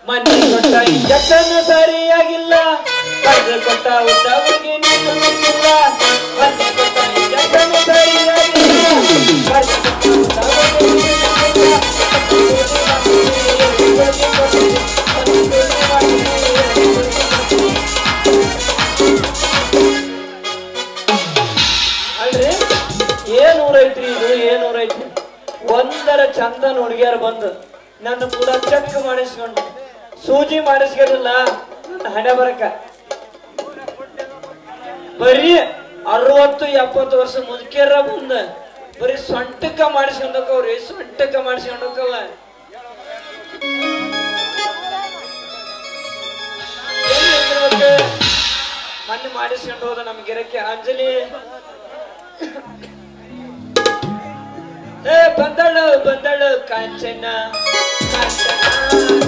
ಮಂದಿ ಕೊಟ್ಟ ಇಂಜೆಕ್ಷನ್ ಸರಿಯಾಗಿಲ್ಲ ಮಂದಿ ಕೊಟ್ಟ ಉದ್ದವಿಗೆ ನೀನು ಗೊತ್ತಿಲ್ಲ ಮಂದಿ ಕೊಟ್ಟ ಇಂಜೆಕ್ಷನ್ ಸರಿಯಾಗಿಲ್ಲ ಮಂದಿ ಕೊಟ್ಟ ಉದ್ದವಿಗೆ ನೀನು ಅಲ್ರಿ ಏನೂರೈತ್ರಿ ಇದು ಏನೂರೈತ್ರಿ ಒಂದರ ಚಂದನ ಹುಡುಗಿಯರು ಬಂದು ನನ್ನ ಕೂಡ ಚೆಕ್ ಮಾಡಿಸ್ಕೊಂಡು ಸೂಜಿ ಮಾಡಿಸ್ಕೊಂಡಿಲ್ಲ ಹಣೆ ಬರಕ ಬರೀ 60-70 ವರ್ಷ ಮುದುಕಿಯರ ಬಂದ ಬರೀ ಸೊಂಟಕ್ಕ ಮಾಡಿಸ್ಕೊಂಡವ್ರಿ ಸೊಂಟಕ್ಕ ಮಾಡಿಸ್ಕೊಂಡವ ಮೊನ್ನೆ ಮಾಡಿಸ್ಕೊಂಡು ಹೋದ ನಮ್ ಗಿರಕ್ಕೆ ಅಂಜಲಿ ಬಂದಳು ಬಂದಳು ಕಾಂಚನ ಕಾಂಚನ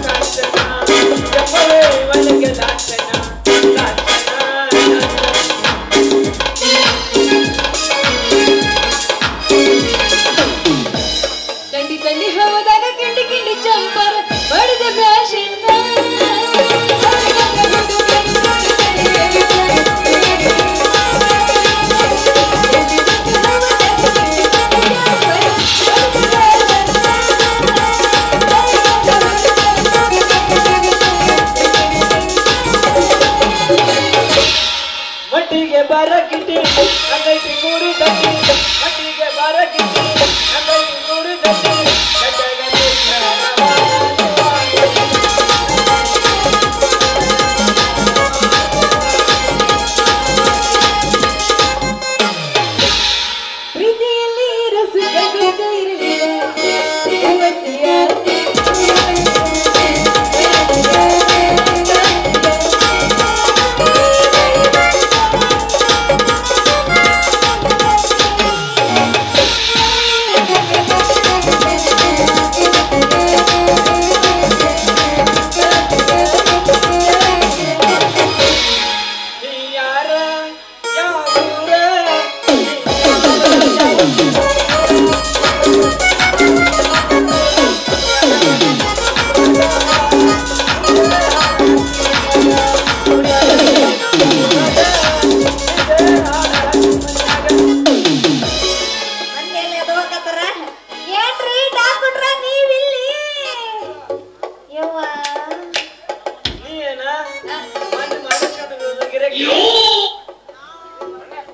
ಕಾಂಚನ ಜಮ್ಮಲೆ ಒಳಗೆ ಲಾಂಛನ ತಂಡಿ ತಂಡಿ ಹೋದಾಗ ಕಿಂಡಿ ಕಿಂಡಿ ಚಂಪರ್ ಬಡಿದ ಬ್ಯಾಷನ್ನ ಮಟ್ಟಿಗೆ ಬಾರ ಕಿಟ್ಟಿ ಅಂಗೈತಿ ಕೂಡು ದಟ್ಟಿ ಮಟ್ಟಿಗೆ ಬಾರ ಕಿಟ್ಟಿ ಅಂಗೈತಿ ಕೂಡು ದಟ್ಟಿ ಪ್ರೀತಿಯಲ್ಲಿ ರಸುಕ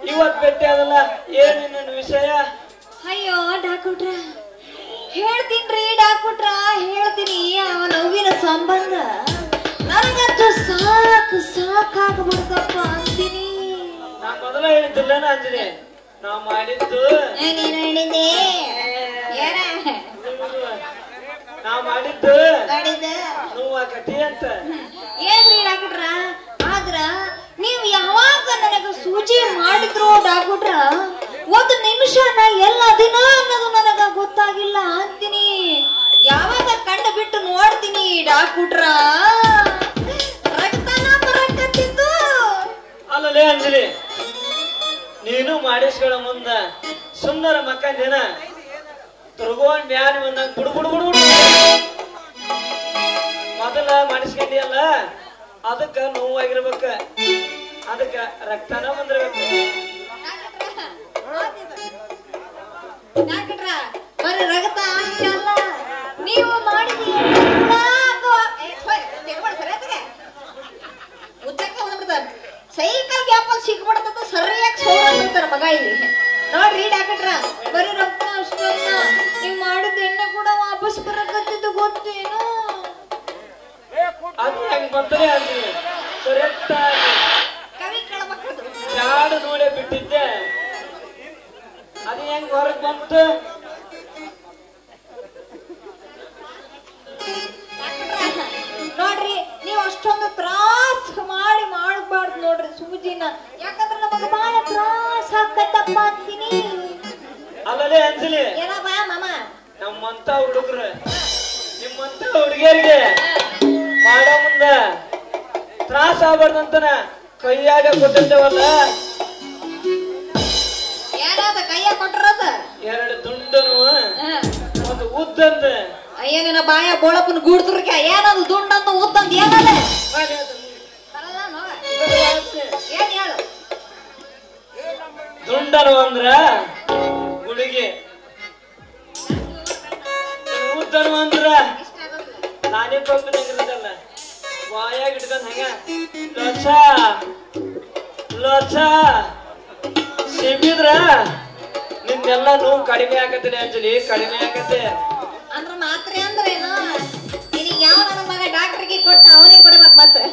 ಇವತ್ ಭೇಟಿ ಅದಲ್ಲ ಏನೇನ ವಿಷಯ ಅಯ್ಯೋ ಡಾಕ್ಟ್ರ ಹೇಳ್ತೀನ್ರಿ ಡಾಕ್ಟ್ರ ಹೇಳ್ತೀನಿ ಅವ ನೋವಿನ ಸಂಬಂಧ ನನಗಂತೂ ಸಾಕಾಗ್ಬಿಡ್ತಪ್ಪ ಅಂತೀನಿ ನಾ ಮೊದಲ ಹೇಳಿದ್ದಿಲ್ಲ ಅಂಜಲಿ ನಾವ್ ಮಾಡಿದ್ದು ನೀನು ಹೇಳಿದ್ದೆ ನಾವ್ ಮಾಡಿದ್ದು ನೋವಾಕತಿ ಅಂತ ಏನ್ರಿ ಡಾಕ್ಟ್ರ ಆದ್ರ ನೀವ್ ಯಾವಾಗ ನನಗ ಸೂಜಿ ಮಾಡಿದ್ರು ಡಾಕ್ಟ್ರ ಒಂದು ನಿಮಿಷನ ಎಲ್ಲ ದಿನ ಅನ್ನೋದು ನನಗ ಗೊತ್ತಾಗಿಲ್ಲ ಅಂತೀನಿ ಯಾವಾಗ ಕಣ್ಣು ಬಿಟ್ಟು ನೋಡ್ತೀನಿ ಡಾಕ್ಟ್ರ ರಕ್ತನ ಬರಕತ್ತಿದ್ದು ಅಲ್ಲಲೇ ಅಂಜಲಿ ನೀನು ಮಾಡಿಸ್ಕೊಳ ಮುಂದ ಸುಂದರ ಮಕ್ಕಂದೇನ ತುರ್ಗೊಂಡ್ ಬ್ಯಾನಿ ಬಂದಂಗ ಬುಡು ಬುಡು ಬುಡು ಬುಡು ಮೊದಲ ಮಾಡಿಸ್ಕೊಂಡಿಯಲ್ಲ ಅದಕ್ಕ ನೋವಾಗಿರ್ಬೇಕ ಅದಕ್ಕ ರಕ್ತನ ಬಂದಿರ್ಬೇಕು ಬರೀ ರಕ್ತ ಅಷ್ಟೇ ಅಲ್ಲ ನೀವು ಮಾಡಿದ ಸೈಕಲ್ ಗ್ಯಾಪಲ್ಲಿ ಸಿಕ್ಬಿಡ್ತದ ಸರಿಯಾಗಿ ಸೋರ ಮಗ ಇಲ್ಲಿ ನೋಡ್ರಿ ಡಾಕ್ಟ್ರ ಬರೀ ರಕ್ತ ಅಷ್ಟೇ ಅಲ್ಲ ನೀವು ಮಾಡಿದ ಎಣ್ಣೆ ಕೂಡ ವಾಪಸ್ ಬರಕತ್ತಿದ್ದು ಗೊತ್ತೇನು ಅದು ಹೆಂಗ್ ಬಂದ್ರೆ ಅಂದ್ರಿ ಕರೆಕ್ಟ್ ಆಗಿ ಕವಿ ಕೇಳಬೇಕು ಜಾಡು ನೋಡೇ ಬಿಟ್ಟಿದ್ದೆ ಅದು ಹೆಂಗ್ ಹೊರಗ್ ಬಂತು ನೋಡ್ರಿ ನೀವು ಅಷ್ಟೊಂದು ತ್ರಾಸ ಮಾಡಿ ಮಾಡಬಾರ್ದು ನೋಡ್ರಿ ಸೂಜಿನ ಯಾಕಂದ್ರೆ ನಮಗೆ ಬಹಳ ತ್ರಾಸ ಆಕತ್ತಪ್ಪ ಅಂತೀನಿ ಅಲ್ಲಲೇ ಅಂಜಲಿ ಏನಪ್ಪ ಮಾಮ ನಮ್ಮಂತ ಹುಡುಗರು ನಿಮ್ಮಂತ ಹುಡುಗಿಯರಿಗೆ ಮಾಡೋ ಮುಂದ ತ್ರಾಸ ಆಗ್ಬಾರ್ದಂತನ ಕೈಯಾಗ ಕೊಟ್ಟಿರ್ತೇವಲ್ಲ ಏನಾದ ಕೈಯಾಗ ಕೊಟ್ಟರದ 2 ದುಂಡನು ಒಂದು ಉದ್ದಂದ ಅಯ್ಯ ನಿನ್ನ ಬಾಯ ಬೋಳಪ್ಪನ ಗೂಡ್ತುರ್ಕ ಏನದು ದುಂಡಂತ ಉದ್ದ ಒಂದ್ ಏನದ ಮಾಡಿ ಹೇಳ್ತೀನಿ. ಬರಲ್ಲ ನೋಡ ಇದನ್ನ ಹೇಳ್ತೀನಿ. ಏನ್ ಹೇಳು ದುಂಡನು ಅಂದ್ರ ಗುಳಿಗೆ, ಉದ್ದನು ಅಂದ್ರ ಇಷ್ಟ ಆಗೋದಿಲ್ಲ ನಾನೇ ಪಕ್ಕದಂಗಿರ್ತಲ್ಲ ವಾಯಾಗ ಇಟ್ಕೊಂಡ್ ಹಂಗ ಲೋಚ ಲೋಚ ಸಿಬಿದ್ರ ನಿನ್ನೆಲ್ಲ ನೋವು ಕಡಿಮೆ ಆಗತ್ತೆ ಅಂಜಲಿ, ಕಡಿಮೆ ಆಗತ್ತೆ. ಅಂದ್ರ ಮಾತ್ರೆ ಅಂದ್ರೇನು ನಿನಗೆ ಯಾವ ನನ್ನ ಮಗ ಡಾಕ್ಟರ್ಗೆ ಕೊಟ್ಟ ಅವನಿಗೆ ಕೊಡ್ಬೇಕು ಮತ್ತೆ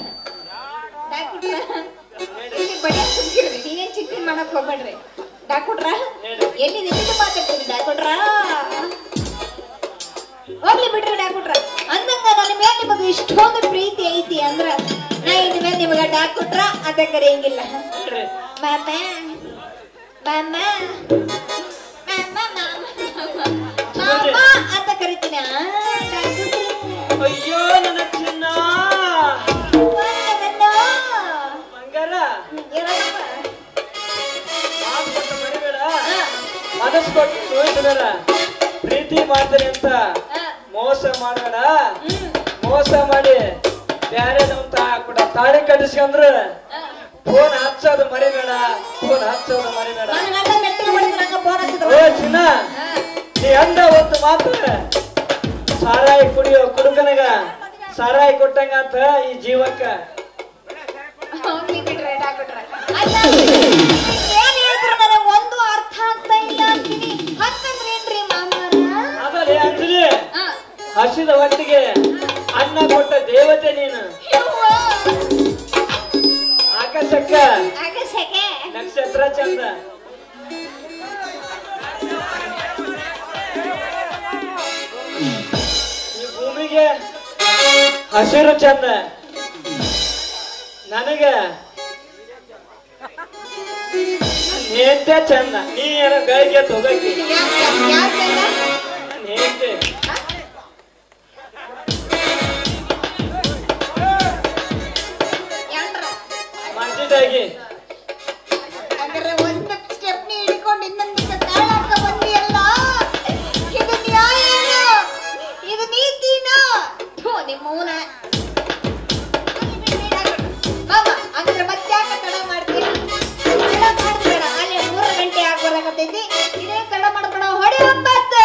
ಡಾಕ್ಟ್ರ ಇಲ್ಲಿ ಬಡಿಯ ಸುಮ್ಕಿರ್ರಿ ನೀವೇನ್ ಚಿಂತೆ ಮಾಡಕ್ ಹೋಗ್ಬೇಡ್ರಿ ಡಾಕ್ಟ್ರ ಎಲ್ಲಿ ನಿಂತು ಮಾತಾಡ್ತೀರಿ ಡಾಕ್ಟ್ರ ಹೋಗ್ಲಿ ಬಿಡ್ರಿ ಡಾಕ್ಟ್ರ ಅಂದಂಗ ನನ್ನ ಮೇಲೆ ನಿಮಗೆ ಇಷ್ಟೊಂದು ಪ್ರೀತಿ ಐತಿ ಅಂದ್ರ ನಾ ಇನ್ ಮೇಲೆ ನಿಮಗ ಡಾಕ್ಟ್ರ ಅಂತ ಕರೆಯಂಗಿಲ್ಲ ಮಾಮ ಮಾಮ ಮಾಮ ಅಂತ ಕರಿತೀನಿ ಅಯ್ಯೋ ನನ್ನ ಚಿನ್ನ ಬಂಗಾರ ಮಾತು ಕೊಟ್ಟು ಮರಿಬೇಡ, ಮನಸ್ಸು ಕೊಟ್ಟು ನೋಯ್ತದಾರ ಪ್ರೀತಿ ಮಾಡ್ತಾರೆ ಅಂತ ಮೋಸ ಮಾಡಬೇಡ. ಮೋಸ ಮಾಡಿ ಬ್ಯಾರೆ ಕೂಡ ತಾಳಿ ಕಟ್ಟಿಸ್ಕೊಂಡ್ರ ಫೋನ್ ಹಚ್ಚೋದು ಮರಿಬೇಡ, ಫೋನ್ ಹಚ್ಚೋದು ಮರಿಬೇಡ. ಓ ಚಿನ್ನ, ನೀ ಅಂದ ಒಂದು ಮಾತು ಸಾರಾಯಿ ಕುಡಿಯೋ ಕುಡುಕನಗ ಸಾರಾಯಿ ಕೊಟ್ಟಂಗ ಅಂತ ಈ ಜೀವಕ್ಕ. ಏನ್ ಹೇಳ್ತಾರೆ ನನಗೆ ಒಂದು ಅರ್ಥ ಆಗ್ತಾ ಇಲ್ಲ ಅಂತೀನಿ. ಹಕ್ಕಂದ್ರೆ ಏನ್ರಿ ಮಾಮಾರ? ಆಮೇಲೆ ಅಂಜಲಿ ಹಸಿದ ಹೊಟ್ಟಿಗೆ ಅನ್ನ ಕೊಟ್ಟ ದೇವತೆ ನೀನು. ಆಕಾಶಕ್ಕ ನಕ್ಷತ್ರ ಚಂದ, ಈ ಭೂಮಿಗೆ ಹಸಿರು ಚಂದ, ನನಗ ನೇತೆ ಚಂದ. ನೀ ಏನೋ ಗಳಿಗೆ ತಗೋಕಿ ನೇತೆ ಮಂಚಿದಾಗಿ ಒಂದು ಸ್ಟೆಪ್ನಿ ಹಿಡ್ಕೊಂಡು ಇನ್ನೊಂದು ತಾಳಾಕ ಬಂದಿಯಲ್ಲ, ಇದು ನ್ಯಾಯನೋ ಇದು ನೀತಿನೋ? ನಿಮ್ಮೂನ ಮಾಮ ಅಂದ್ರೆ ಮತ್ತೆ ಯಾಕೆ ತಡ ಮಾಡ್ತೀರ? ತಡ ಮಾಡ್ಬೇಡ, ಅಲ್ಲಿ 3 ಗಂಟೆ ಆಗ್ಬಾರ್ದಾಗತ್ತೈತಿ. ಇದೇ ತಡ ಮಾಡ್ಬೇಡ, ಹೊಡಿ ಒಂಬತ್ತು.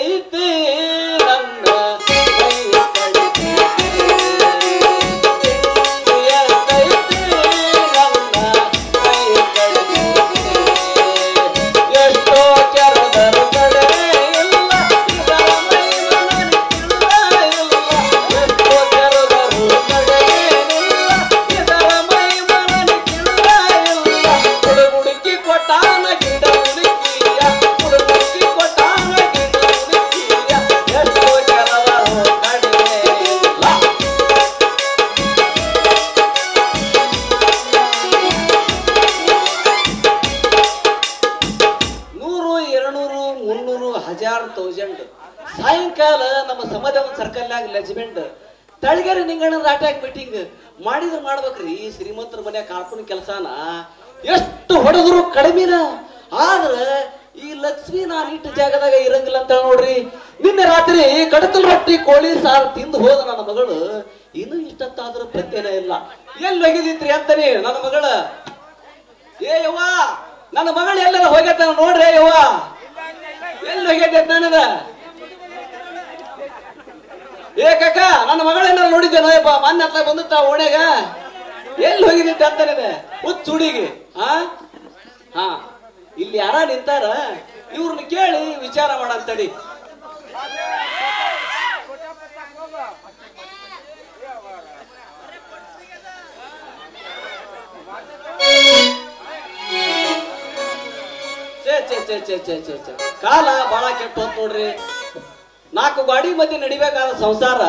ಎತ್ತೈತಿ ನನ್ನ ಸಾಯಂಕಾಲ ನಮ್ಮ ಸಮಾಜ ಸರ್ಕಲ್ನಾಗ ಲೆಜ್ಮೆಂಟ್ ತಳಗೇರಿ ನಿಂಗಣ್ಣ ರಾಟ್ಯಾಗ ಮೀಟಿಂಗ್ ಮಾಡಿದ್ರೆ ಮಾಡ್ಬೇಕ್ರಿ. ಈ ಶ್ರೀಮಂತರ ಮನೆ ಕಾಲ್ಪನ ಕೆಲಸನ ಎಷ್ಟು ಹೊಡೆದ್ರು ಕಡಿಮೆನ. ಆದ್ರ ಈ ಲಕ್ಷ್ಮಿ ನಾನು ಇಟ್ಟ ಜಾಗದಾಗ ಇರಂಗಿಲ್ಲ ಅಂತ ನೋಡ್ರಿ. ನಿನ್ನೆ ರಾತ್ರಿ ಕಡಕಲ್ ರೊಟ್ಟಿ ಕೋಳಿ ಸಾರು ತಿಂದು ಹೋದ ನನ್ನ ಮಗಳು ಇನ್ನು ಇಷ್ಟತ್ತಾದ್ರೂ ಪ್ರತ್ಯೇನ ಇಲ್ಲ. ಎಲ್ಲಿ ಹೋಗಿದ್ರಿ ಅಂತಾನೆ ನನ್ನ ಮಗಳ. ಏ ಯವ್ವ, ನನ್ನ ಮಗಳು ಎಲ್ಲೆಲ್ಲ ಹೋಗ್ಯತ ನೋಡ್ರಿ ಯವ್ವ, ಎಲ್ಲಿ ಹೋಗ್ಯತೆ ನನಗ. ಏ ಕಾಕ, ನನ್ನ ಮಗಳೇನಾರ ನೋಡಿದ್ದೇನೋ ಯಪ್ಪ, ಮೊನ್ನೆ ಹತ್ತ ಬಂದಿತ್ತ ಓಣ್ಯಾಗ, ಎಲ್ಲಿ ಹೋಗಿದ್ದೆ ಅಂತಾನೆ ಹುಚ್ಚ ಹುಡುಗಿ. ಹಾ ಇಲ್ಲಿ ಯಾರ ನಿಂತಾರ, ಇವ್ರನ್ನ ಕೇಳಿ ವಿಚಾರ ಮಾಡಂತಡಿ. ಕಾಲ ಬಾಳ ಕೆಟ್ಟ ಹೊತ್ತು ನೋಡ್ರಿ. 4 ಗಾಡಿ ಮಧ್ಯೆ ನಡಿಬೇಕಾದ ಸಂಸಾರ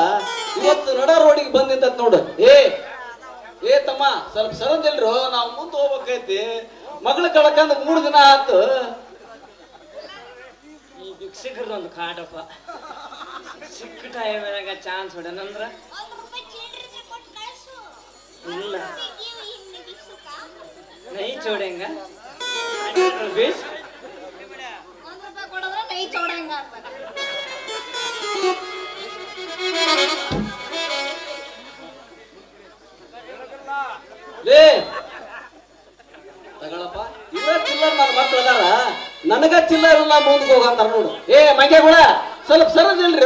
ಇವತ್ತು ನಡ ರೋಡಿಗೆ ಬಂದ್ ನಿಂತತ್ ನೋಡು. ಏ ತಮ್ಮ, ಸ್ವಲ್ಪ ಸರದಿಲ್ರು, ನಾವು ಮುಂದೆ ಹೋಗ್ಬೇಕೈತಿ. ಮಗಳ ಕಳ್ಕಂದ್ 3 ದಿನ ಆತು. ಈ ಭಿಕ್ಷಕರದೊಂದು ಕಾಟಪ್ಪ, ಸಿಕ್ಕ ಟೈಮ್ಯಾಗ ಚಾನ್ಸ್ ಹೊಡೆನಂದ್ರ ಇಲ್ಲ ನೈ ಚೋಡೆಂಗ ಬೇಸ್ ನೈ ಚೋಡಂಗ ಲೇ ತಗಳಪ್ಪ, ಇವ ಚಿಲ್ಲರ್ ನನ್ನ ಮಕ್ಳು ಅದಾರ, ನನಗ ಚಿಲ್ಲರ್ ಇಲ್ಲ ಮುಂದಕ್ಕೆ ಹೋಗಂತಾರ ನೋಡು. ಏ ಮಂಗ್ಯ ಕೂಡ ಸ್ವಲ್ಪ ಸರದಿಲ್ರಿ.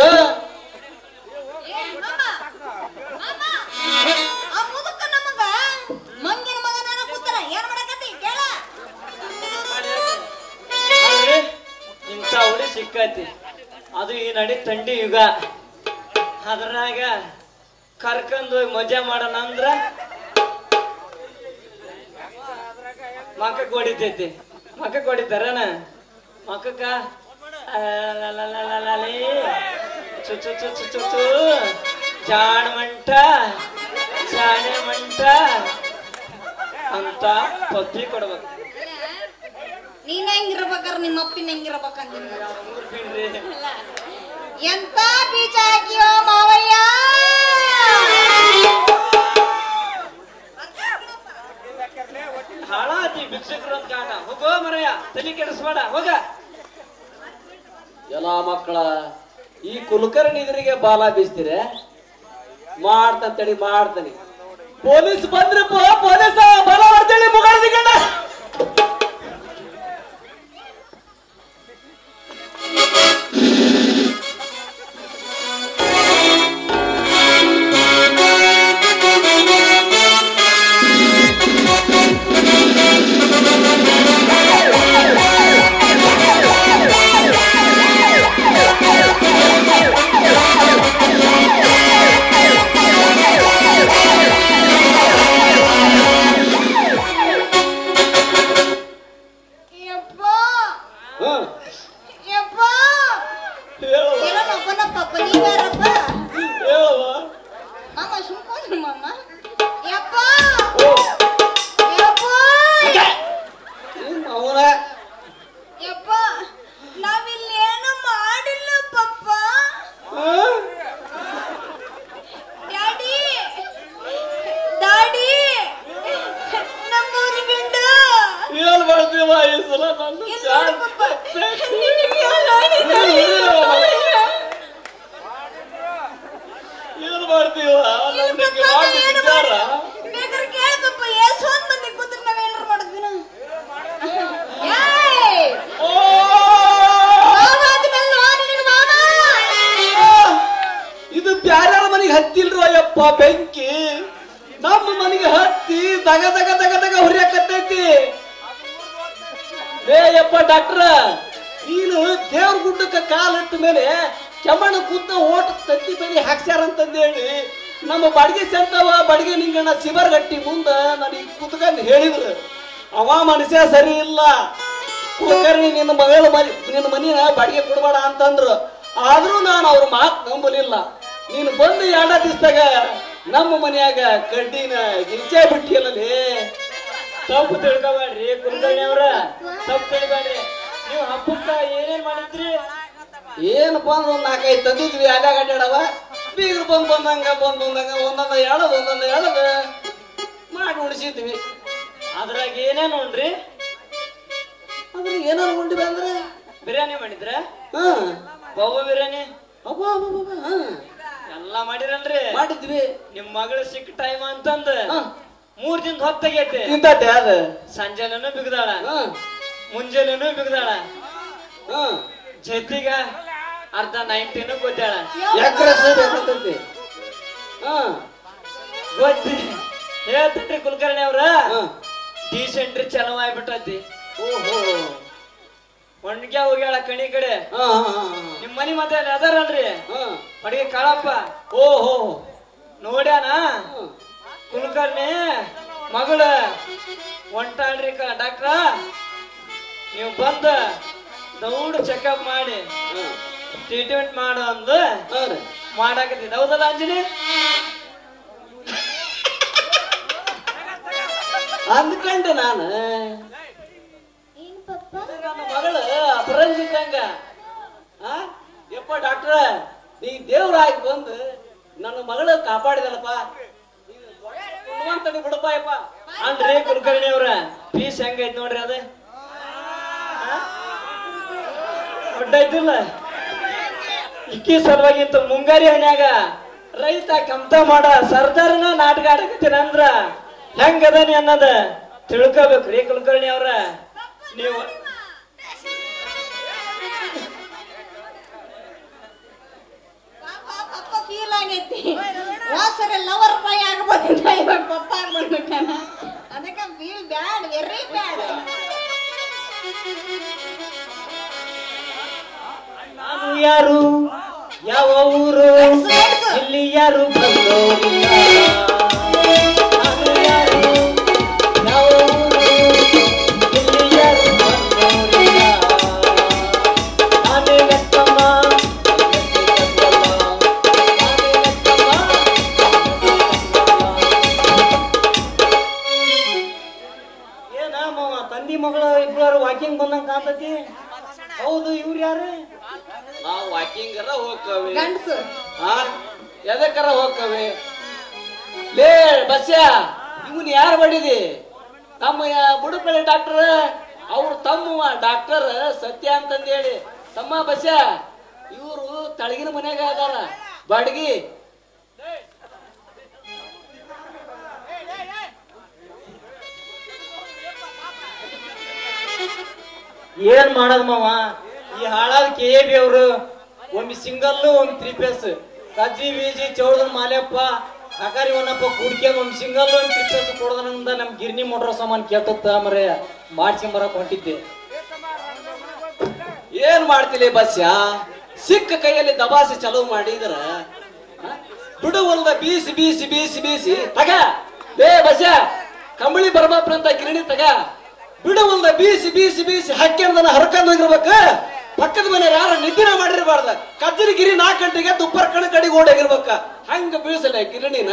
ಇಂಥ ಹುಡಿ ಸಿಕ್ಕೈತಿ, ಅದು ಈ ನಡಿ ಥಂಡಿ ಯುಗ. ಅದ್ರಾಗ ಕರ್ಕೊಂಡ್ ಹೋಗಿ ಮಜಾ ಮಾಡೋಣ ಅಂದ್ರ ಮಕ್ಕಕ್ ಹೊಡಿತೈತಿ. ಮಕ್ಕಕ್ ಹೊಡಿತಾರನ ಮಕ್ಕಕ್ಕ ಚುಚ್ಚು ಚುಚ್ಚು ಚುಚ್ಚು ಜಾಣ ಮಂಟ ಜಾಣೆ ಮಂಟ ಅಂತ ಪದ್ಧತಿ ಕೊಡ್ಬೇಕು. ನೀನ್ ಹೆಂಗಿರ್ಬೇಕಾರ, ನಿಮ್ಮ ಅಪ್ಪಿನ ಹೆಂಗಿರ್ಬೇಕಂತ ಎಂತ ಬೀಜ ಹಾಕಿಯೋ ಮಾವಯ್ಯ. ಹಾಳಾತಿ ಭಿಕ್ಷಕರು ಅಂತ ಕಾಟ. ಹೋಗೋ ಮರಯ್ಯ, ತಲೆ ಕೆಡಿಸ್ಬೇಡ, ಹೋಗ. ಎಲ್ಲ ಮಕ್ಕಳ ಈ ಕುಲಕರ್ಣಿ ಎದುರಿಗೆ ಬಾಲ ಬೀಸ್ತೀರ. ಮಾಡ್ತಂತಡಿ ಮಾಡ್ತಾನೆ. ಪೊಲೀಸ್ ಬಂದ್ರಪ್ಪ, ಪೊಲೀಸ ಬಲ ಬರ್ತೇಳಿ ಮುಗಾಡ್ದಿಗಣ್ಣ. ಯಪ್ಪ ಬೆಂಕಿ ನಮ್ಮ ಮನೆಗೆ ಹತ್ತಿ ದಗ ದಗ ದಗ ದಗ ಹುರಿಯಾಕತ್ತೈತಿ. ರೇ ಯಪ್ಪ ಡಾಕ್ಟ್ರ, ನೀನು ದೇವ್ರ ಗುಡ್ಡಕ್ಕ ಕಾಲಿಟ್ಟ ಮೇಲೆ ಕೆಮ್ಮಣ್ಣ ಕೂತ ಓಟ ತತ್ತಿ ಬೆಲೆ ಹಾಕ್ಸ್ಯಾರಂತಂದೇಳಿ ನಮ್ಮ ಬಾಡಿಗೆ ಸೆಂತವ ಬಾಡಿಗೆ ನಿಂಗಣ್ಣ ಶಿವರ್ಗಟ್ಟಿ ಮುಂದ ನನಗೆ ಕುತ್ಕೊಂಡು ಹೇಳಿದ್ರು. ಅವ ಮನುಷ್ಯ ಸರಿ ಇಲ್ಲ, ಕುಲಕರ್ಣಿ ನಿನ್ನ ಮನಿನ ಬಾಡಿಗೆ ಕೊಡಬೇಡ ಅಂತಂದ್ರು. ಆದ್ರೂ ನಾನು ಅವ್ರ ಮಾತು ನಂಬಲಿಲ್ಲ. ನೀನು ಬಂದು 2 ದಿವಸದಾಗ ನಮ್ಮ ಮನ್ಯಾಗ ಕಡ್ಡಿನ ಗಿರ್ಚೆ ಬಿಟ್ಟಿಯಲ್ಲೇ. ತಪ್ಪು ತಿಳ್ಕೊಬೇಡ್ರಿ ಕುಲಕರ್ಣಿ ಅವ್ರ, ತಪ್ಪು ತಿಳ್ಕೊಬೇಡ್ರಿ. ನೀವು ಹಬ್ಬಕ್ಕ ಏನೇನ್ ಮಾಡಿದ್ರಿ? ಏನಪ್ಪ ಅಂದ್ರೆ 4-5 ತಂದಿದ್ವಿ, ಆಗಾಗ ಅಡ್ಯಾಡವ ಬೀಗರು ಬಂದಂಗ ಒಂದೊಂದ ಎಳದ ಮಾಡಿ ಉಳಿಸಿದ್ವಿ. ಅದ್ರಾಗ ಏನೇನ್ ನೋಡ್ರಿ? ಅಂದ್ರೆ ಏನಾರು ಉಂಡಿವೆ ಅಂದ್ರೆ ಬಿರಿಯಾನಿ ಮಾಡಿದ್ರ? ಹಾ ಬವ್ವ ಬಿರಿಯಾನಿ ಅಬ್ಬ ಎಲ್ಲಾ ಮಾಡಿರಲ್ರಿ? ಮಾಡಿದ್ವಿ. ನಿಮ್ ಮಗಳು ಸಿಕ್ಕ ಟೈಮ್ ಅಂತಂದ 3 ದಿನದ ಹೊತ್ತಾಗೈತಿ. ತಿಂತತೆ ಅದ ಸಂಜೆನೂ ಬಿಗದಾಳ, ಮುಂಜಾನೆನೂ ಬಿಗದಾಳ, ಜೊತೆಗ ಅರ್ಧ 90 ಗೊತ್ತಾಳ. ಯಾಕ್ರಿ ಗೊತ್ತಿ ಹೇಳ್ತೇನ್ರಿ ಕುಲಕರ್ಣಿ ಅವ್ರ, ಡೀಸೆಂಟ್ರಿ ಚಲೋ ಆಗ್ಬಿಟ್ಟತಿ. ಓಹೋ, ಒಣ್ಗ್ಯ ಹೋಗ್ಯಾಳ ಕಣಿ ಕಡೆ. ನಿಮ್ ಮನಿ ಮತ್ತೆ ಅದಾರಲ್ರಿ ಅಡಿಗೆ ಕಾಳಪ್ಪ, ಓಹೋ ನೋಡ್ಯಾನ ಕುಲಕರ್ಣಿ ಮಗಳ ಹೊಂಟಾಳ್ರಿ ಡಾಕ್ಟ್ರ, ನೀವು ಬಂದ ದೌಡ್ ಚೆಕಪ್ ಮಾಡಿ ಟ್ರೀಟ್ಮೆಂಟ್ ಮಾಡು ಅಂದು ಮಾಡಾಕತ್ತಿದ್ದ. ಹೌದಲ್ಲ ಅಂಜಲಿ? ಅಂದ್ಕೊಂಡೆ ನಾನು, ನನ್ನ ಮಗಳು ಅಪರಂಜಿದ್ದಂಗ. ಯಪ್ಪ ಡಾಕ್ಟ್ರ, ನೀ ದೇವ್ರಾಗಿ ಬಂದು ನನ್ನ ಮಗಳು ಕಾಪಾಡಿದಲ್ಲಪ್ಪ, ಬಿಡಪ್ಪ ಯಪ್ಪ. ಅಲ್ರಿ ಕುಲಕರ್ಣಿ ಅವ್ರ, ಪೀಸ್ ಹೆಂಗೈತ್ ನೋಡ್ರಿ ಅದ ದೊಡ್ಡ ಐತಿಲ್ಲ. ಇಕ್ಕಿ ಸಲುವಾಗಿಂತ ಮುಂಗಾರಿ ಹಣ್ಯಾಗ ರೈತ ಕಮ್ತ ಮಾಡ ಸರ್ದಾರನ ನಾಟಕ ಆಡಕತ್ತೀನ ಅಂದ್ರ ಹೆಂಗದನಿ ಅನ್ನೋದ ತಿಳ್ಕೊಬೇಕ್ರಿ ಕುಲಕರ್ಣಿ ಅವ್ರ. ನೀವು ಫೀಲ್ ಆಗೈತಿ. ವಾಸರ ಲವರ್ ಬಾಯ್ ಆಗ್ಬೋದಿಲ್ಲ, ಇವಾಗ ಪಪ್ಪ ಆಗ್ಬಿಡ್ಬೇಕನ. ಅದಕ್ಕೆ ಫೀಲ್ ಬ್ಯಾಡ್, ವೆರಿ ಬ್ಯಾಡ್. ನಾನು ಯಾರು, ಯಾವ ಊರು, ಇಲ್ಲಿ ಯಾರು ಬಂದೋರಿಲ್ಲ. ನಾನು ಯಾರು, ಯಾವ ಊರು, ಇಲ್ಲಿ ಯಾರು ಬಂದೋರಿಲ್ಲ. ನಾನೇ ಲೆಕ್ಕಮ್ಮ, ಏನ ಮಾವ ತಂದಿ ಮಗಳು ಇಬ್ಬರು ವಾಕಿಂಗ್ ಬಂದಂಗ ಕಾಣ್ತತಿ. ಹೌದು, ಇವ್ರು ಯಾರು? ನಾವು ವಾಕಿಂಗರ ಹೋಗ್ಕವಿ, ಗಂಡಸು ಎದಕ್ಕರ ಹೋಗ್ಕವಿ. ಲೇ ಬಸ್ಯ, ಇವನ್ ಯಾರು ಬಡಿದಿ? ನಮ್ಮ ಬುಡುಪಳ್ಳಿ ಡಾಕ್ಟರ್, ಅವ್ರ ತಮ್ಮ ಡಾಕ್ಟರ್ ಸತ್ಯ ಅಂತಂದೇಳಿ. ತಮ್ಮ ಬಸ್ಯ, ಇವರು ತಳಗಿನ ಮನ್ಯಾಗ ಅದಾರ ಬಾಡ್ಗಿ. ಏನ್ ಮಾಡದ್ ಮಾವ, ಈ ಹಾಳಾದ KAB ಅವರು ಒಮ್ಮೆ ಸಿಂಗಲ್ ಒಮ್ಮೆ 3 ಪೀಸ್ ಕಜ್ಜಿ ಬೀಜಿ ಚೌಡದ ಮಾಲೆಪ್ಪ ಕಾಕಾರಿ ಒನ್ನಪ್ಪ ಕುಡ್ಕೊಂಡ್ ಒಮ್ಮೆ ಸಿಂಗಲ್ ಒಮ್ಮೆ 3 ಪೀಸ್ ಕೊಡೋದ್ರಿಂದ ನಮ್ ಗಿರ್ನಿ ಮೋಟ್ರ್ ಸಾಮಾನ್ ಕೇಳ್ತತ್ತ ಮರೆ ಮಾಡ್ಸ್ಕೊಂಬರಕ್ ಹೊಂಟಿದ್ದೆ. ಏನ್ ಮಾಡ್ತಿಲಿ ಬಸ್ಯ, ಸಿಕ್ಕ ಕೈಯಲ್ಲಿ ದಬಾಸಿ ಚಲೋ ಮಾಡಿದ್ರ ಬಿಡುವಲ್ದ ಬೀಸಿ ಬೀಸಿ ಬೀಸಿ ಬೀಸಿ ತಗ. ಲೇ ಬಸ್ಯ, ಕಂಬಳಿ ಬರ್ಬಾಪ್ರ ಅಂತ ಗಿರಣಿ ತಗ. ಬಿಡುವಲ್ದ ಬೀಸಿ ಬೀಸಿ ಬೀಸಿ ಹಕ್ಕಿಂದನ ಹರ್ಕೊಂಡ್ ಹೋಗಿರ್ಬೇಕ. ಪಕ್ಕದ ಮನೆ ಯಾರ ನಿದ್ದಿನ ಮಾಡಿರ್ಬಾರ್ದ. ಕಜ್ಜರಿ ಗಿರಿ 4 ಗಂಟೆಗೆ ದುಪ್ಪರ್ ಕಡೆಗೆ ಓಡಾಗಿರ್ಬೇಕ. ಹಂಗ ಬೀಸಲ್ಲ ಗಿರಣಿನ.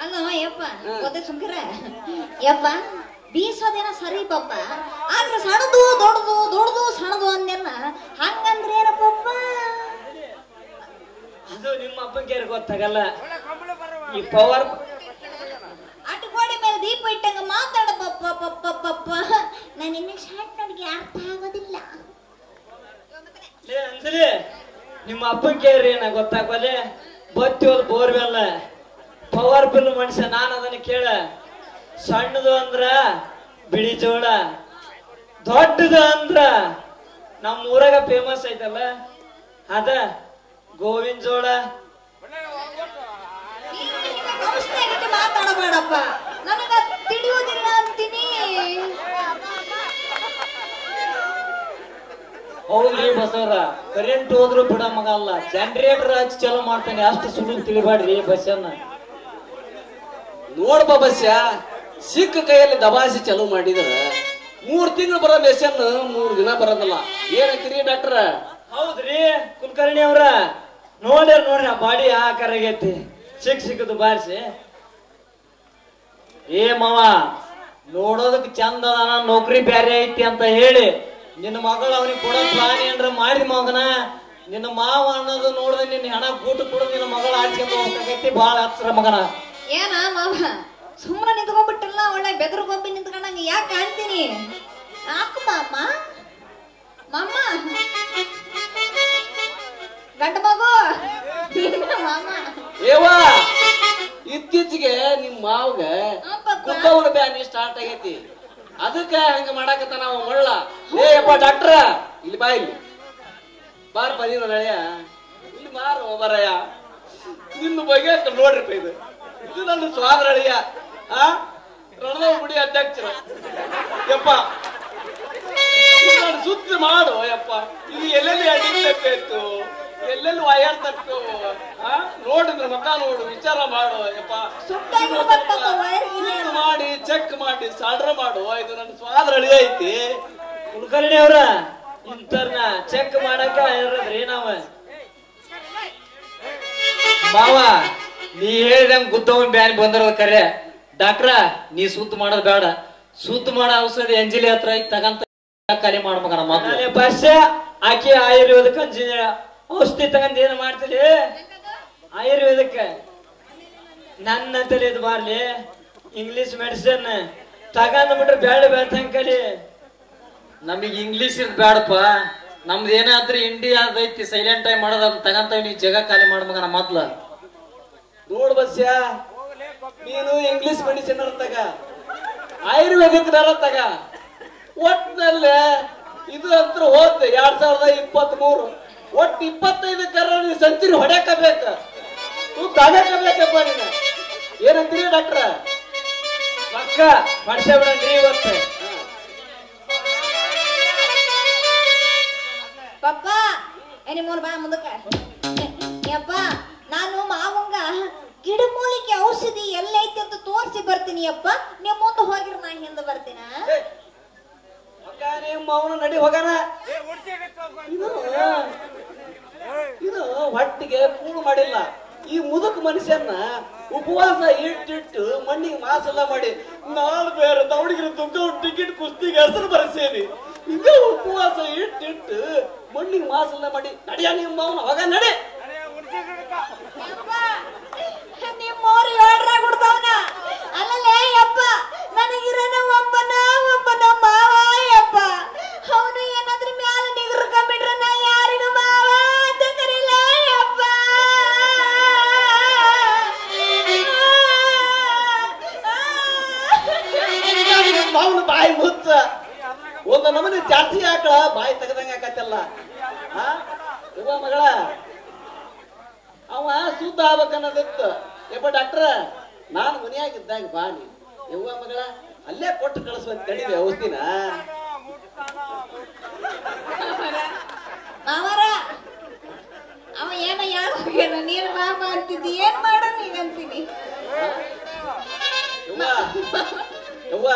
ಅಲ್ಲ ಯಪ್ಪ, ಗೊತ್ತ ಸುಮ್ಕಿರ ಯಪ್ಪ, ಬೀಸೋದೇನ ಸರಿ ಪಪ್ಪ, ಆದ್ರೆ ಸಣ್ಣದು ದೊಡ್ಡದು ದೊಡ್ಡದು ಸಣ್ಣದು ಅಂದೇನ ಹಂಗಂದ್ರೆ ಏನಪ್ಪಪ್ಪ? ಅದು ನಿಮ್ಮ ಅಪ್ಪಗೆ ಗೊತ್ತಾಗಲ್ಲ. ಈ ಪವರ್ ಅಟ್ಕೋಡಿ ಮೇಲೆ ದೀಪ ಇಟ್ಟಂಗ ಮಾತಾಡ ಪಪ್ಪ ಪಪ್ಪ ಪಪ್ಪ. ನಾನು ಇನ್ನು ಶಾರ್ಟ್ ನನಗೆ ಅರ್ಥ ಆಗೋದಿಲ್ಲ. ಅಂದ್ರಿ ನಿಮ್ಮ ಅಪ್ಪನ್ ಕೇಳ್ರಿ, ಏನ ಗೊತ್ತಾಗಲೆ. ಬತ್ತಿ ಹೋದ್ ಬೋರ್ವೆಲ್ಲ ಪವರ್ ಬಿಲ್ ಮನುಷ್ಯ. ನಾನು ಅದನ್ನ ಕೇಳ, ಸಣ್ಣದು ಅಂದ್ರ ಬಿಳಿ ಜೋಳ, ದೊಡ್ಡದು ಅಂದ್ರ ನಮ್ಮ ಊರಾಗ ಫೇಮಸ್ ಐತಲ್ಲ ಅದ ಗೋವಿನ ಜೋಳ, ಸಂಸ್ಥೆಗಿಟ್ಟು ಮಾತಾಡಬೇಡಪ್ಪ, ನನಗ ತಿಳಿಯೋದಿಲ್ಲ ಅಂತೀನಿ. ಹೌದ್ರಿ ಬಸವರ, ಕರೆಂಟ್ ಹೋದ್ರು ಬಿಡ ಮಗ ಅಲ್ಲ, ಜನರೇಟರ್ ಹಚ್ಚಿ ಚಾಲು ಮಾಡ್ತಾನೆ, ಅಷ್ಟು ಸುಳ್ಳು ತಿಳಿಬಾಡ್ರಿ ಬಸ್ಸನ್ನ. ನೋಡ್ಬ ಬಸ್ಯ, ಸಿಕ್ಕ ಕೈಯಲ್ಲಿ ದಬಾಸಿ ಚಾಲು ಮಾಡಿದ್ರ 3 ತಿಂಗಳು ಬರೋ ಮೆಷನ್ 3 ದಿನ ಬರೋದಲ್ಲ. ಏನಂತೀರಿ ಡಾಕ್ಟರ್? ಹೌದ್ರಿ ಕುಲಕರ್ಣಿ ಅವ್ರ, ನೋಡ್ರಿ ಆ ಬಾಡಿ ಆಕಾರ ಆಗೈತಿ, ಸಿಕ್ಕದು ಬಾರಿಸಿ. ಏ ಮಾವ, ನೋಡೋದಕ್ ಚಂದ ಅದಾನ, ನೌಕರಿ ಬ್ಯಾರೆ ಐತಿ ಅಂತ ಹೇಳಿ ನಿನ್ನ ಮಗಳು ಅವನಿಗೆ ಕೊಡೋ ಪ್ಲಾನ್ ಏನ್ರ ಮಾಡಿದ ಮಗನ, ನಿನ್ನ ಮಾವ ಅನ್ನೋದು ನೋಡಿದ್ರೆ ನಿನ್ನ ಹಣ ಕೂಟು ಕೂಡ ನಿನ್ನ ಮಗಳ ಆಡ್ಸ್ಕೊಂಡ್ ಹೋಗ್ತೈತಿ. ಬಾಳ ಹತ್ರ ಮಗನ. ಏನ ಮಾವ ಸುಮ್ಮನೆ ನಿಂತ್ಕೊಂಡ್ಬಿಟ್ಟಿಲ್ಲ, ಒಳ್ಳೆ ಬೆದರು ಗೊಂಬಿ ನಿಂತ್ಕೊಂಡಂಗ ಯಾಕೆ ಕಾಣ್ತೀನಿ? ಯಾಕ ಮಾಮ? ಮಾಮ ಗಂಡ ಮಗು ಮಾಮ. ಏವಾ, ಇತ್ತೀಚೆಗೆ ನಿಮ್ ಮಾವ್ಗ ಕುದ್ದವನ ಬ್ಯಾನಿ ಸ್ಟಾರ್ಟ್ ಆಗೈತಿ, ಅದಕ್ಕ ಹಂಗ ಮಾಡಾಕತ್ತ ನಾವು ಮಳ್ಳ. ಏಯಪ್ಪ ಡಾಕ್ಟ್ರ, ಇಲ್ಲಿ ಬಾ, ಇಲ್ಲಿ ಬಾರಪ್ಪ, ನೀನು ನಳೆಯ ಇಲ್ಲಿ ಮಾರು ಬರಯ್ಯ. ನಿನ್ನ ಬಗ್ಗೆ ನೋಡ್ರಿಪ್ಪ, ಇದು ನನ್ನ ಸ್ವಾದ ಅಳಿಯ, ರಣದೇವ ಗುಡಿ ಅಧ್ಯಕ್ಷರ. ಯಪ್ಪ ನಾನು ಸುತ್ತ ಮಾಡು ಯಪ್ಪ, ಇದು ಎಲ್ಲೆಲ್ಲಿ ಅಡಿಕ್ಟು, ಎಲ್ಲೆಲ್ಲಿ ವಯರ್ ತಟ್ಟು, ನೋಡಿದ್ರೆ ಮಕ್ಕ ನೋಡು, ವಿಚಾರ ಮಾಡು ಯಪ್ಪ. ಮಾಡಿ ಚೆಕ್ ಮಾಡಿ ಸಾಡ್ರ ಮಾಡು, ಇದು ನನ್ನ ಸ್ವಾದ ಅಳಿಯ ಐತಿ. ಕುಲಕರ್ಣಿ ಅವ್ರ, ಇಂತರ್ನ ಚೆಕ್ ಮಾಡಕ ಇರದ್ರಿ ನಾವ. ಮಾವ, ನೀ ಹೇಳಿದಂಗ ಗುದ್ದವನ್ ಬ್ಯಾನ್ ಬಂದಿರೋದ್ ಕರೆ. ಡಾಕ್ಟ್ರ, ನೀ ಸುತ್ತ ಮಾಡೋದ್ ಬೇಡ, ಸುತ್ತ ಮಾಡೋ ಔಷಧಿ ಅಂಜಲಿ ಹತ್ರ ಐತಿ, ತಗಂತ ಖಾಲಿ ಮಾಡ್ಬೇಕಣ್ಣ. ಮೊದಲನೇ ಭಾಷೆ ಆಕೆ ಆಯುರ್ವೇದಕ್ ಔಷಧಿ ತಗಂತ ಏನ್ ಮಾಡ್ತೀರಿ? ಆಯುರ್ವೇದಕ್ಕ ನನ್ನ ತಲೆದ್ ಬಾರ್ಲಿ, ಇಂಗ್ಲಿಷ್ ಮೆಡಿಸಿನ್ ತಗಂದ್ ಬಿಟ್ರೆ ಬ್ಯಾಡ ಬೇತಂಕಲಿ. ನಮಗ್ ಇಂಗ್ಲಿಷ್ ಇದ್ ಬ್ಯಾಡಪ್ಪ, ನಮ್ದು ಏನಾದ್ರೂ ಇಂಡಿಯಾದ ಐತಿ ಸೈಲೆಂಟ್ ಆಗಿ ಮಾಡೋದ್ ತಗಂತ ನೀ ಜಗ ಖಾಲಿ ಮಾಡ್ಬೇಕಣ್ಣ ಮೊದ್ಲ. ನೋಡ್ ಬಸ್ಯ, ನೀನು ಇಂಗ್ಲಿಷ್ ಮೆಡಿಸಿನ್ ತಗ, ಆಯುರ್ವೇದಿಕ್ ತಗ, ಒಟ್ಟಿನಲ್ಲಿ ಇದು ಅಂತ ಹೋದ್ 2023, ಒಟ್ಟು 25 ನೀನು ಸೆಂಚುರಿ ಹೊಡ್ಯಾಕಬೇಕ, ತಾಗಬೇಕಪ್ಪ ನೀನು. ಏನಂತೀರಿ ಡಾಕ್ಟ್ರ? ಪಕ್ಕ ಮನುಷ್ಯ ಬಿಡ್ರಿ ಇವತ್ತು. ಪಪ್ಪ ನಿಮ್ಮೂರ್ ಬಾ ಮುಂದಕ್ಕ. ಯಪ್ಪ, ನಾನು ಮಾವಂಗ ಗಿಡಮೂಲಿಕೆ ಔಷಧಿ ಎಲ್ಲೈತಿ ಅಂತ ತೋರಿಸಿ ಬರ್ತೀನಿ ಅಪ್ಪ. ನೀವು ಮುಂದೆ ಹೋಗಿರ ನಾ ಹಿಂದೆ ಬರ್ತೀನ. ನಿಮ್ಮ ಅವನು ನಡಿ ಹೋಗಾನ. ಇದು ಹೊಟ್ಟಿಗೆ ಕೂಳು ಮಾಡಿಲ್ಲ. ಈ ಮುದುಕ ಮನುಷ್ಯನ್ನ ಉಪವಾಸ ಇಟ್ಟಿಟ್ಟು ಮಣ್ಣಿಗೆ ಮಾಸೆಲ್ಲ ಮಾಡಿ, ನಾಳೆ ಬೇರೆ ದೌಡಿಗಿರ ತುಗ ಟಿಕೆಟ್ ಕುಸ್ತಿಗೆ ಹೆಸರು ಬರೆಸೇನಿ. ಇದೇ ಉಪವಾಸ ಇಟ್ಟಿಟ್ಟು ಮಣ್ಣಿಗೆ ಮಾಸೆಲ್ಲ ಮಾಡಿ ನಡಿಯ ನಿಮ್ಮ ಅವನ ಹೋಗ ನಡಿ. ನಿಮ್ಮೋರು ಹೇಳ್ರಾಗ ಬಿಡ್ತಾವನ ಅಲ್ಲಲೇ ಯಪ್ಪ. ನನಗಿರೋನ ಒಬ್ಬನ ಮಾವ ಯಪ್ಪ. ಅವನು ಏನಾದ್ರ ಮ್ಯಾಲ ನಿಗರ್ಕೊಂಡ್ಬಿಟ್ರೆ ನಾ ಯಾರಿಗ ಮಾವ ಅಂತ ಕರೀಲ ಯಪ್ಪ. ಅವನು ಬಾಯಿ ಮುಚ್ಚ, ಒಂದು ನಮನೆ ಜಾಸ್ತಿ ಹಾಕಳ ಬಾಯಿ ತೆಗದಂಗ ಆಕತ್ತಲ್ಲ. ಯವ್ವ ಮಗಳ, ಅವ ಶುದ್ಧ ಆಗ್ಬೇಕನ್ನೋದಿತ್ತು. ಯಪ್ಪ ಡಾಕ್ಟ್ರ, ನಾನು ಮನೆಯಾಗಿದ್ದಾಗ ಬಾನಿ ಯವ್ವ ಮಗಳ ಅಲ್ಲೇ ಕೊಟ್ಟು ಕಳಿಸುವಂತ ತಡಿದೆ ಔಷಧಿನ. ಮಾವರ ಅವ ಏನ ಯಾರು ನೀನು ಮಾಮ ಅಂತಿದ್ದಿ, ಏನ್ ಮಾಡ ನೀಗಂತೀನಿ. ಯವ್ವ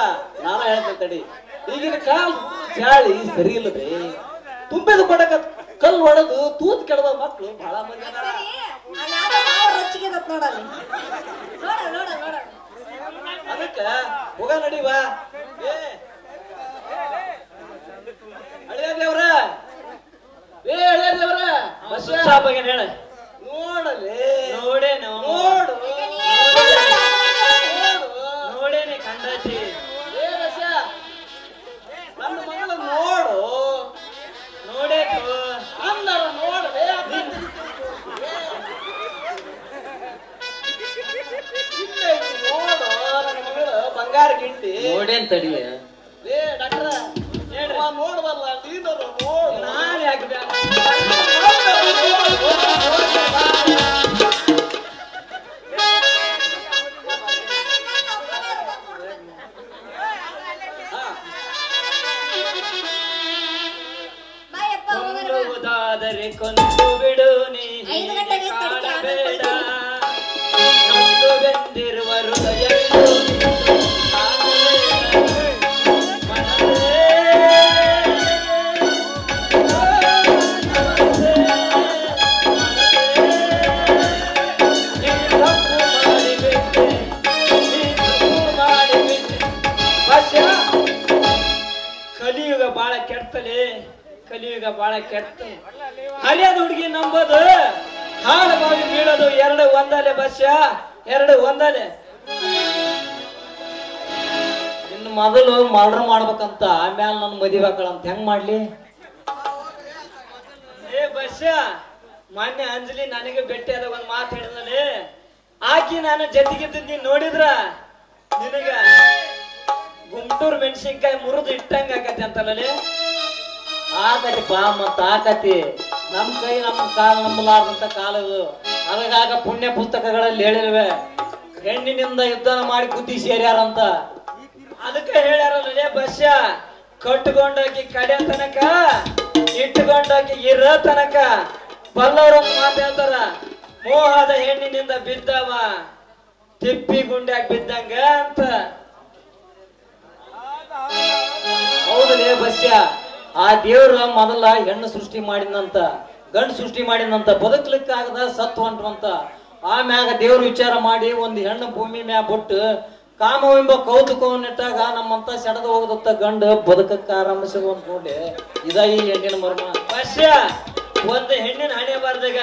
ನಾನ ಹೇಳ್ತೇನೆ ತಡಿ. ಈಗಿನ ಕಾಲ ಜಾಳಿ ಸರಿ ಇಲ್ಲದೆ ತುಂಬಿದ ಕೊಡಕ ಕಲ್ಲು ಹೊಡೆದು ತೂತ್ ಕೆಡದ ಮಕ್ಕಳು ಬಹಳ ಮಂದಿ. ರೊಚ್ಚಿಗೆ ನೋಡಲ್ಲ ನೋಡ ನೋಡ. ಅದಕ್ಕ ಹೋಗ ನಡಿವ. ಅಳಿಯದೇವ್ರ, ಅಳಿಯದೇವ್ರ ಹೇಳ ನೋಡಲಿ, ನೋಡೇ ನೋಡು ನೋಡೇನೆ ಕಂಡಾತಿ. ನನ್ನ ಮಗಳ ನೋಡು, ನೋಡೇಕು ಅಂದರ ನೋಡ್ರೆ ನೋಡು ನನ್ನ ಮಗಳು ಬಂಗಾರ ಗಿಂಡಿ. ನೋಡೇನ್ ತಡಿಯ ಡಾಕ್ಟ್ರ ನೋಡ್ಬಲ್ಲ, ನೀನರು ನೋಡು. ನಾನು ಯಾಕೆ ಆದರೆ ಕೊಂದು ಬಿಡು ನೀ 5 ಗಂಟೆಗೆ ಕಾಣಬೇಡ ನೊಂದು ಬೆಂದಿರುವ ಹೃದಯವಿದು ಕಲಿಯುಗ ಬಾಳ ಕೆಡ್ತಲೆ ಕಲಿಯುಗ ಬಾಳ ಕೆಟ್ಟ ಹರಿಯದ ಹುಡುಗಿ ನಂಬೋದು ಹಾಳು ಬಾವಿ ಬೀಳೋದು 2 ಒಂದಲೆ ಬಸ್ಯ 2 ಒಂದಲೆ ಇನ್ನು ಮೊದಲು ಮರ್ಡರ್ ಮಾಡ್ಬೇಕಂತ ಆಮ್ಯಾಲ ನನ್ನ ಮದುವೆ ಅಂತ ಹೆಂಗ್ ಮಾಡ್ಲಿ ಏ ಬಸ್ಯ ಮೊನ್ನೆ ಅಂಜಲಿ ನನಗೆ ಭೇಟಿ ಆದ ಒಂದ್ ಮಾತು ಹೇಳಿದ್ರೆ ಆಕಿ ನಾನು ಜೊತೆಗಿದ್ದ ನೀನ್ ನೋಡಿದ್ರ ನಿನಗ ಗುಂಟೂರು ಮೆಣಸಿನ್ಕಾಯಿ ಮುರಿದು ಇಟ್ಟಂಗ ಆಕತಿ ಅಂತಲ್ಲೇ ಆಕತಿ ಪಾ ಮತ್ತ ಆಕತಿ ನಮ್ ಕೈ ನಮ್ ಕಾಲ್ ನಂಬಲಾರ್ದಂತ ಕಾಲದು ಅದಕ್ಕಾಗ ಪುಣ್ಯ ಪುಸ್ತಕಗಳಲ್ಲಿ ಹೇಳಿಲ್ವೆ ಹೆಣ್ಣಿನಿಂದ ಯುದ್ಧ ಮಾಡಿ ಬುದ್ಧಿ ಸೇರ್ಯಾರಂತ ಅದಕ್ಕೆ ಹೇಳ್ಯಾರಲ್ಲೇ ಬಸ್ಯ ಕಟ್ಕೊಂಡೋಗಿ ಕಡೆ ತನಕ ಇಟ್ಟುಕೊಂಡೋಗಿ ಇರ ತನಕ ಬಲ್ಲವ್ರ ಮಾತು ಹೇಳ್ತಾರ ಮೋಹದ ಹೆಣ್ಣಿನಿಂದ ಬಿದ್ದವ ತಿಪ್ಪಿ ಗುಂಡ್ಯಾಗ ಬಿದ್ದಂಗ ಅಂತ ಹೌದಲೇ ಬಸ್ಯ ಆ ದೇವ್ರ ಮೊದಲ ಹೆಣ್ಣು ಸೃಷ್ಟಿ ಮಾಡಿದಂತ ಗಂಡು ಸೃಷ್ಟಿ ಮಾಡಿದಂತ ಬದುಕ್ಲಿಕ್ಕಾಗದ ಸತ್ತು ಹೊಂಟವಂತ ಆಮ್ಯಾಗ ದೇವ್ರ ವಿಚಾರ ಮಾಡಿ ಒಂದು ಹೆಣ್ಣು ಭೂಮಿ ಮ್ಯಾಗ ಬಿಟ್ಟು ಕಾಮವೆಂಬ ಕೌತುಕವನ್ನಿಟ್ಟಾಗ ನಮ್ಮಂತ ಸೆಡದ ಹೋಗದತ್ತ ಗಂಡು ಬದುಕಕ್ಕ ಆರಂಭಿಸಿದ ಅಂತ ನೋಡಿ ಇದ ಈ ಹೆಣ್ಣಿನ ಮರ್ಮ ಬಸ್ಯ ಒಂದು ಹೆಣ್ಣಿನ ಹಣೆ ಬಾರ್ದಾಗ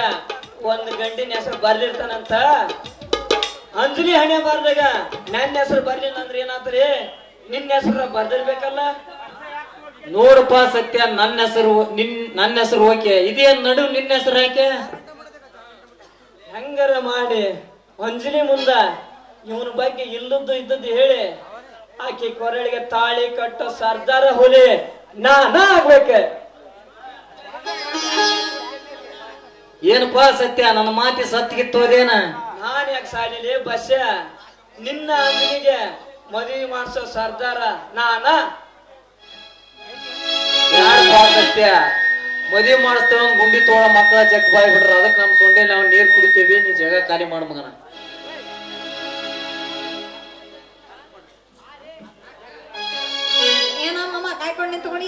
ಒಂದು ಗಂಡಿನ ಹೆಸರು ಬರ್ಲಿರ್ತಾನಂತ ಅಂಜಲಿ ಹಣೆ ಬಾರ್ದಾಗ ನನ್ನ ಹೆಸರು ಬರ್ಲಿಲ್ಲ ಅಂದ್ರೆ ಏನಾತ್ರಿ ನಿನ್ನ ಹೆಸರು ಬರ್ದಿರ್ಬೇಕಲ್ಲ ನೋಡಪ್ಪ ಸತ್ಯ ನನ್ನ ಹೆಸರು ಓಕೆ ಇದೇನ್ ನಡು ನಿನ್ನ ಹೆಸರು ಯಾಕೆ ಹೆಂಗಾರ ಮಾಡಿ ಅಂಜಲಿ ಮುಂದ ಇವನ ಬಗ್ಗೆ ಇಲ್ಲದ್ದು ಇದ್ದದ್ದು ಹೇಳಿ ಆಕೆ ಕೊರಳಿಗೆ ತಾಳಿ ಕಟ್ಟೋ ಸರ್ದಾರ ಹುಲಿ ನಾ ಆಗ್ಬೇಕ ಏನಪ್ಪಾ ಸತ್ಯ ನನ್ನ ಮಾತಿ ಸತ್ತಿಗಿತ್ತೋದೇನ ನಾನ್ ಯಾಕೆ ಸಾಲಿಲಿ ಬಸ್ಯ ನಿನ್ನ ಅಂಜಲಿಗೆ ಮದುವೆ ಮಾಡಿಸೋ ಸರ್ದಾರ ನಾನ ಸತ್ಯ ಮದುವೆ ಮಾಡಿಸ್ತೇವ ಗುಂಡಿ ತೋಳ ಮಕ್ಕಳ ಜಗ್ ಬಾಯ್ ಬಿಡ್ರ ಅದಕ್ಕೆ ನಮ್ ಸೊಂಡೆ ನಾವು ನೀರ್ ಕುಡಿತೇವಿ ನೀ ಜಾಗ ಖಾಲಿ ಮಾಡ ಮಗನ ಏನಮ್ಮ ಕಾಯ್ಕೊಂಡು ನಿಂತ್ಕೊಂಡು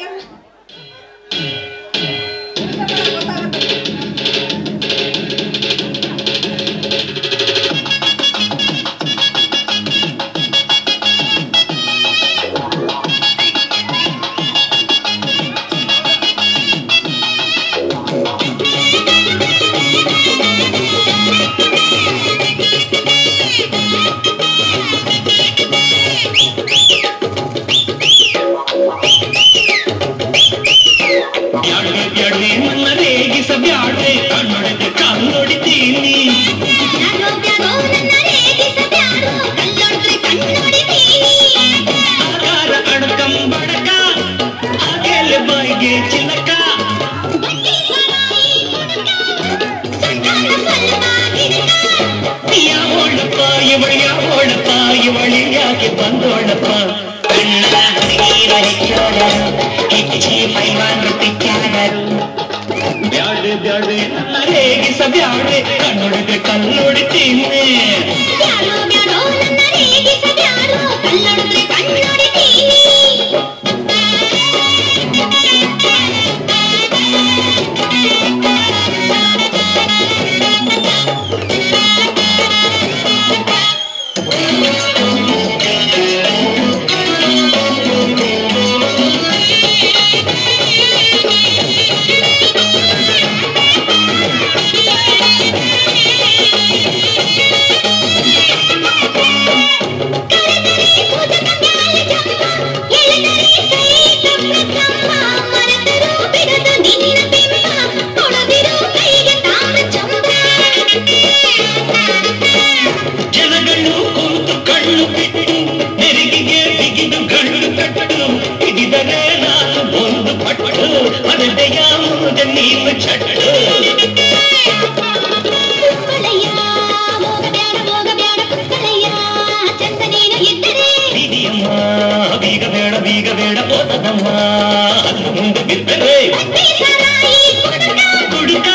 ಗುಡಿ ಹುಡುಕ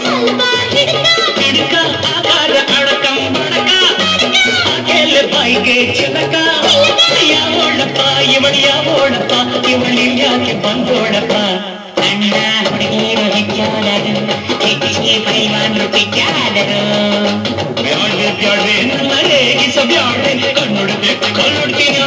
ಸ್ವಲ್ಪ ಹಿಡ್ಕ ಆಕಾರ ಅಡಕಂ ಬಡಕ ಆಕೆಲ್ಲ ಬಾಯಿಗೆ ಚಿಲಕ ಯಾವೋಳಪ್ಪ ಇವಳು ಯಾವೋಳಪ್ಪ ಇವಳು ಯಾಕೆ ಬಂದೋಳಪ್ಪ ಅಣ್ಣ ಹುಡುಗಿರು ಹೆಚ್ಚಾದರು ಹೆಚ್ಚಿಗೆ ಪೈವಾನ್ರು ಪಿಚ್ಚಾದರು ನನ್ನ ರೇಗಿಸಬ್ಯಾಡೆ ಕಣ್ಣೊಡ್ತೀನಿ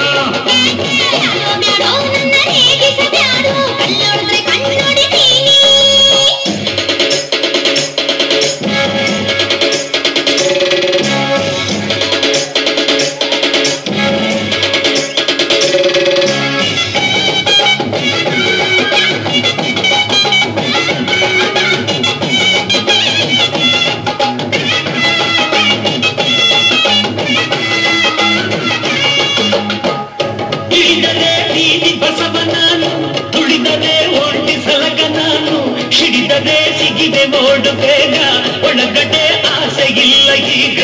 ಸಿಗಿದೆ ನೋಡು ಬೇಗ ಒಳಗಡೆ ಆಸೆಗಿಲ್ಲ ಈಗ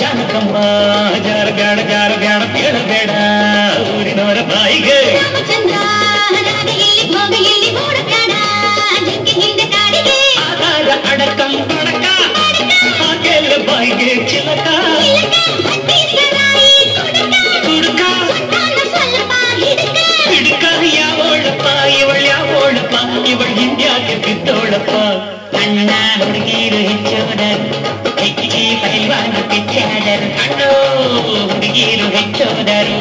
ಜಾನಕಮ್ಮ ಜಾರಗಾಡ ಜಾರಗಾಡ ಬೇಡ ಊರಿನವರ ಬಾಯಿಗೆ ಅಡಕಂ ಬಡಕ ಹಾಗೆಲ್ಲ ಬಾಯಿಗೆ ಚಿಲಕ ಹುಡುಕ ಹಿಡ್ಕ ಯಾವೋಳಪ್ಪ ಇವಳು ಯಾವೋಳಪ್ಪ ಇವಳು ಹಿಂದ್ಯಾಕೆ ಬಿದ್ದೋಳಪ್ಪ ಅಣ್ಣ ಹುಡುಗಿರು ಹೆಚ್ಚೋದರು ಹೆಚ್ಚಿಗೆ ಪೈಲ್ವಾನ ಪಿಚ್ಚಾದರು ಅಣ್ಣೋ ಹುಡುಗಿರು ಹೆಚ್ಚೋದರು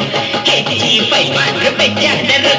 ಹೆಚ್ಚಿಗೆ ಪೈಲ್ವಾನ ಪಿಚ್ಚಾದರು